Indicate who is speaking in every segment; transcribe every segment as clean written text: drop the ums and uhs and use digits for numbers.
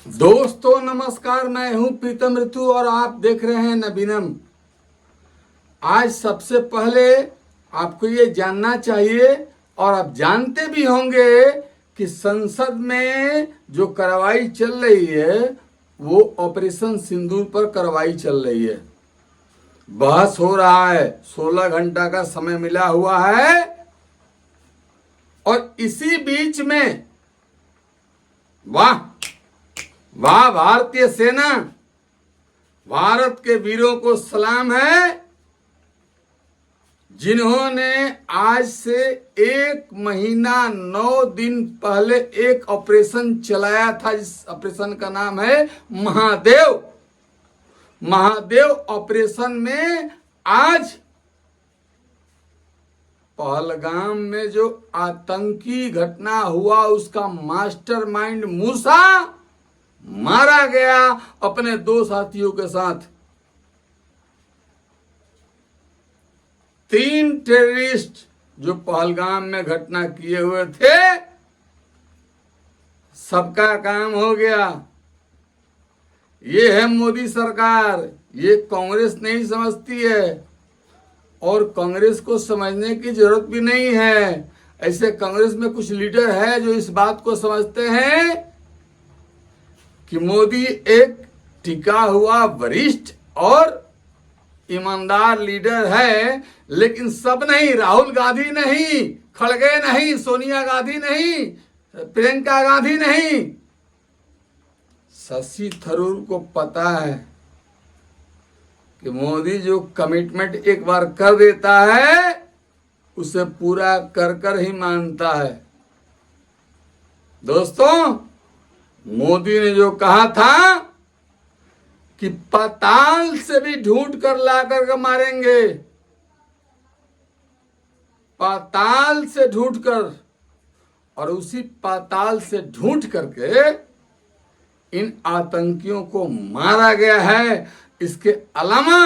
Speaker 1: दोस्तों नमस्कार, मैं हूं प्रीतम ऋतु और आप देख रहे हैं नवीनम। आज सबसे पहले आपको ये जानना चाहिए और आप जानते भी होंगे कि संसद में जो कार्रवाई चल रही है वो ऑपरेशन सिंदूर पर कार्रवाई चल रही है। बहस हो रहा है, 16 घंटा का समय मिला हुआ है और इसी बीच में वाह वाह भारतीय सेना, भारत के वीरों को सलाम है जिन्होंने आज से 1 महीना 9 दिन पहले एक ऑपरेशन चलाया था। जिस ऑपरेशन का नाम है महादेव। महादेव ऑपरेशन में आज पहलगाम में जो आतंकी घटना हुआ उसका मास्टरमाइंड मूसा मारा गया अपने 2 साथियों के साथ। 3 टेररिस्ट जो पहलगाम में घटना किए हुए थे, सबका काम हो गया। ये है मोदी सरकार, ये कांग्रेस नहीं समझती है और कांग्रेस को समझने की जरूरत भी नहीं है। ऐसे कांग्रेस में कुछ लीडर है जो इस बात को समझते हैं कि मोदी एक टिका हुआ वरिष्ठ और ईमानदार लीडर है, लेकिन सब नहीं। राहुल गांधी नहीं, खड़गे नहीं, सोनिया गांधी नहीं, प्रियंका गांधी नहीं। शशि थरूर को पता है कि मोदी जो कमिटमेंट एक बार कर देता है उसे पूरा कर कर ही मानता है। दोस्तों, मोदी ने जो कहा था कि पाताल से भी ढूंढ कर ला कर मारेंगे, पाताल से ढूंढ कर, और उसी पाताल से ढूंढ करके इन आतंकियों को मारा गया है। इसके अलावा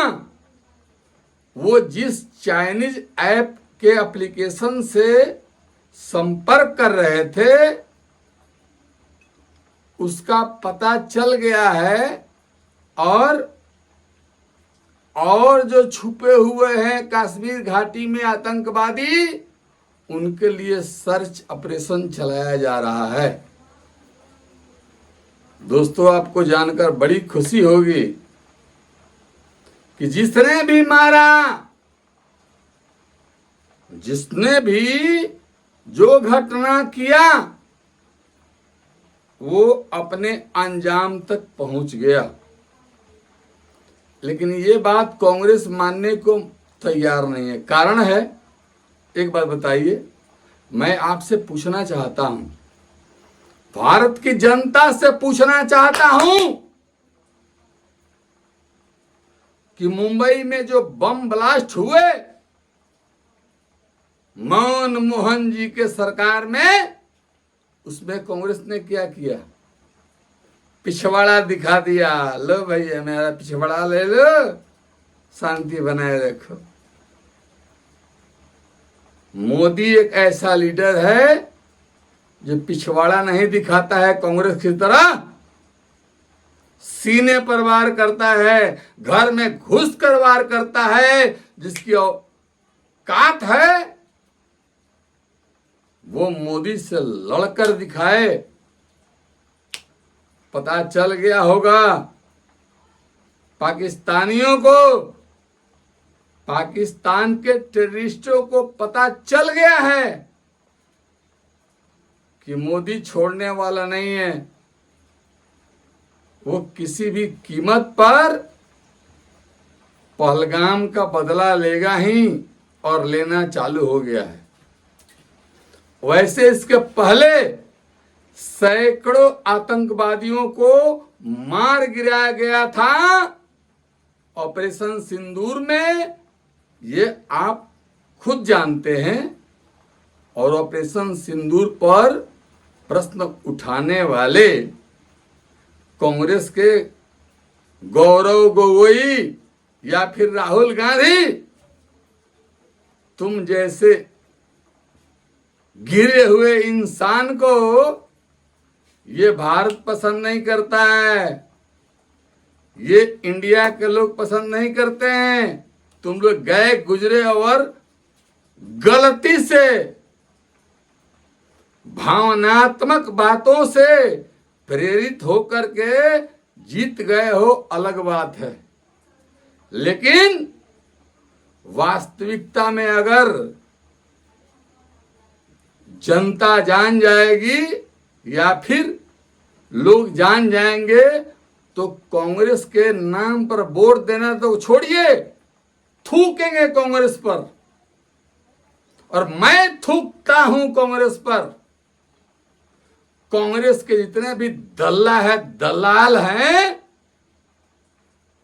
Speaker 1: वो जिस चाइनीज ऐप के एप्लीकेशन से संपर्क कर रहे थे उसका पता चल गया है और जो छुपे हुए हैं कश्मीर घाटी में आतंकवादी, उनके लिए सर्च ऑपरेशन चलाया जा रहा है। दोस्तों, आपको जानकर बड़ी खुशी होगी कि जिसने भी मारा, जिसने भी जो घटना किया वो अपने अंजाम तक पहुंच गया। लेकिन ये बात कांग्रेस मानने को तैयार नहीं है। कारण है, एक बात बताइए, मैं आपसे पूछना चाहता हूं, भारत की जनता से पूछना चाहता हूं कि मुंबई में जो बम ब्लास्ट हुए मनमोहन जी के सरकार में, उसमें कांग्रेस ने क्या किया? पिछवाड़ा दिखा दिया। लो भैया मेरा पिछवाड़ा ले लो, शांति बनाए रखो। मोदी एक ऐसा लीडर है जो पिछवाड़ा नहीं दिखाता है कांग्रेस की तरह, सीने पर वार करता है, घर में घुस कर वार करता है। जिसकी औकात है वो मोदी से लड़कर दिखाए। पता चल गया होगा पाकिस्तानियों को, पाकिस्तान के टेररिस्टों को पता चल गया है कि मोदी छोड़ने वाला नहीं है। वो किसी भी कीमत पर पहलगाम का बदला लेगा ही और लेना चालू हो गया है। वैसे इसके पहले सैकड़ों आतंकवादियों को मार गिराया गया था ऑपरेशन सिंदूर में, ये आप खुद जानते हैं। और ऑपरेशन सिंदूर पर प्रश्न उठाने वाले कांग्रेस के गौरव गोगोई या फिर राहुल गांधी, तुम जैसे गिरे हुए इंसान को ये भारत पसंद नहीं करता है, ये इंडिया के लोग पसंद नहीं करते हैं। तुम लोग गए गुजरे और गलती से भावनात्मक बातों से प्रेरित होकर के जीत गए हो, अलग बात है। लेकिन वास्तविकता में अगर जनता जान जाएगी या फिर लोग जान जाएंगे तो कांग्रेस के नाम पर वोट देना तो छोड़िए, थूकेंगे कांग्रेस पर। और मैं थूकता हूं कांग्रेस पर। कांग्रेस के जितने भी दलाल हैं,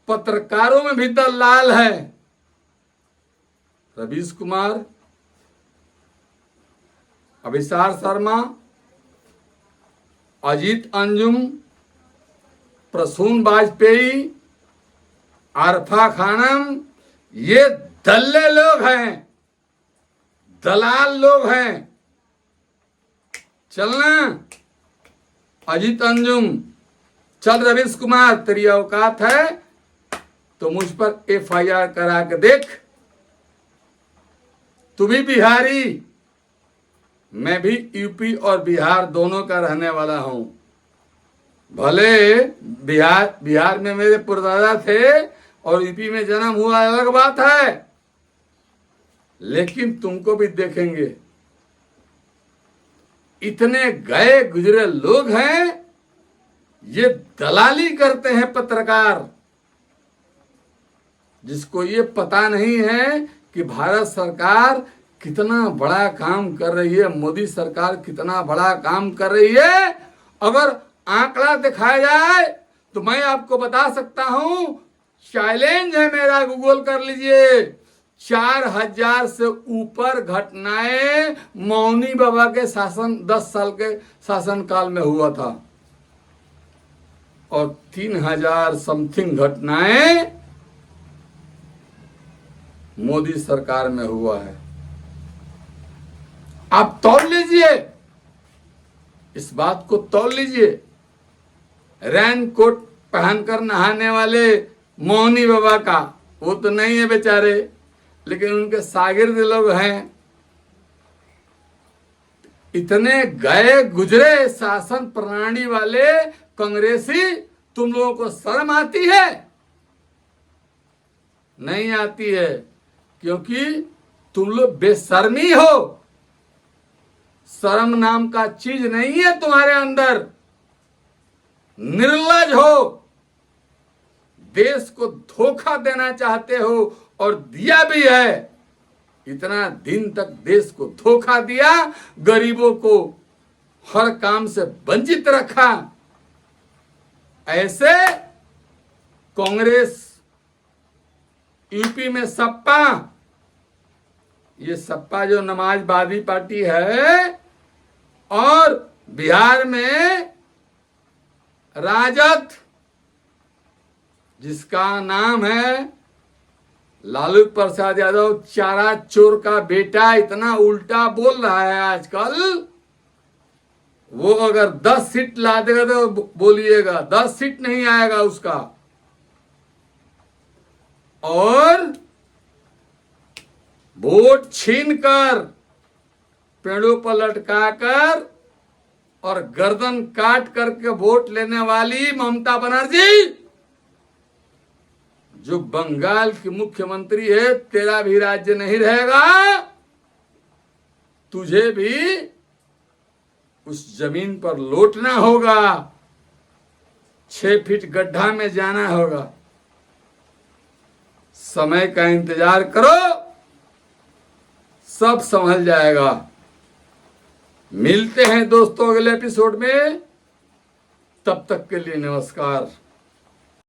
Speaker 1: पत्रकारों में भी दलाल हैं। रवीश कुमार, अभिसार शर्मा, अजीत अंजुम, प्रसून वाजपेयी, आरफा खानम, ये दल्ले लोग हैं, दलाल लोग हैं। चलना अजीत अंजुम, चल रवीश कुमार, तेरी औकात है तो मुझ पर FIR करा के देख। तू भी बिहारी, मैं भी यूपी और बिहार दोनों का रहने वाला हूं। भले बिहार में मेरे परदादा थे और यूपी में जन्म हुआ, अलग बात है, लेकिन तुमको भी देखेंगे। इतने गए गुजरे लोग हैं, ये दलाली करते हैं पत्रकार, जिसको ये पता नहीं है कि भारत सरकार कितना बड़ा काम कर रही है, मोदी सरकार कितना बड़ा काम कर रही है। अगर आंकड़ा दिखाया जाए तो मैं आपको बता सकता हूं, चैलेंज है मेरा, गूगल कर लीजिए, 4000 से ऊपर घटनाएं मौनी बाबा के शासन 10 साल के शासनकाल में हुआ था और 3000 समथिंग घटनाएं मोदी सरकार में हुआ है। आप तौल लीजिए, इस बात को तौल लीजिए। रैन कोट पहनकर नहाने वाले मौनी बाबा का, वो तो नहीं है बेचारे, लेकिन उनके शागिर्द लोग हैं। इतने गए गुजरे शासन प्रणाली वाले कांग्रेसी, तुम लोगों को शर्म आती है? नहीं आती है, क्योंकि तुम लोग बेशर्मी हो। शर्म नाम का चीज नहीं है तुम्हारे अंदर, निर्लज हो, देश को धोखा देना चाहते हो और दिया भी है। इतना दिन तक देश को धोखा दिया, गरीबों को हर काम से वंचित रखा। ऐसे कांग्रेस, यूपी में सपा, ये सपा जो नमाजवादी पार्टी है, और बिहार में राजद, जिसका नाम है लालू प्रसाद यादव, चारा चोर का बेटा, इतना उल्टा बोल रहा है आजकल। वो अगर 10 सीट ला देगा तो बोलिएगा, 10 सीट नहीं आएगा उसका। और वोट छीनकर, पेड़ों पर लटकाकर और गर्दन काट करके वोट लेने वाली ममता बनर्जी, जो बंगाल की मुख्यमंत्री है, तेरा भी राज्य नहीं रहेगा, तुझे भी उस जमीन पर लौटना होगा, 6 फीट गड्ढा में जाना होगा। समय का इंतजार करो, सब संभल जाएगा। मिलते हैं दोस्तों अगले एपिसोड में, तब तक के लिए नमस्कार।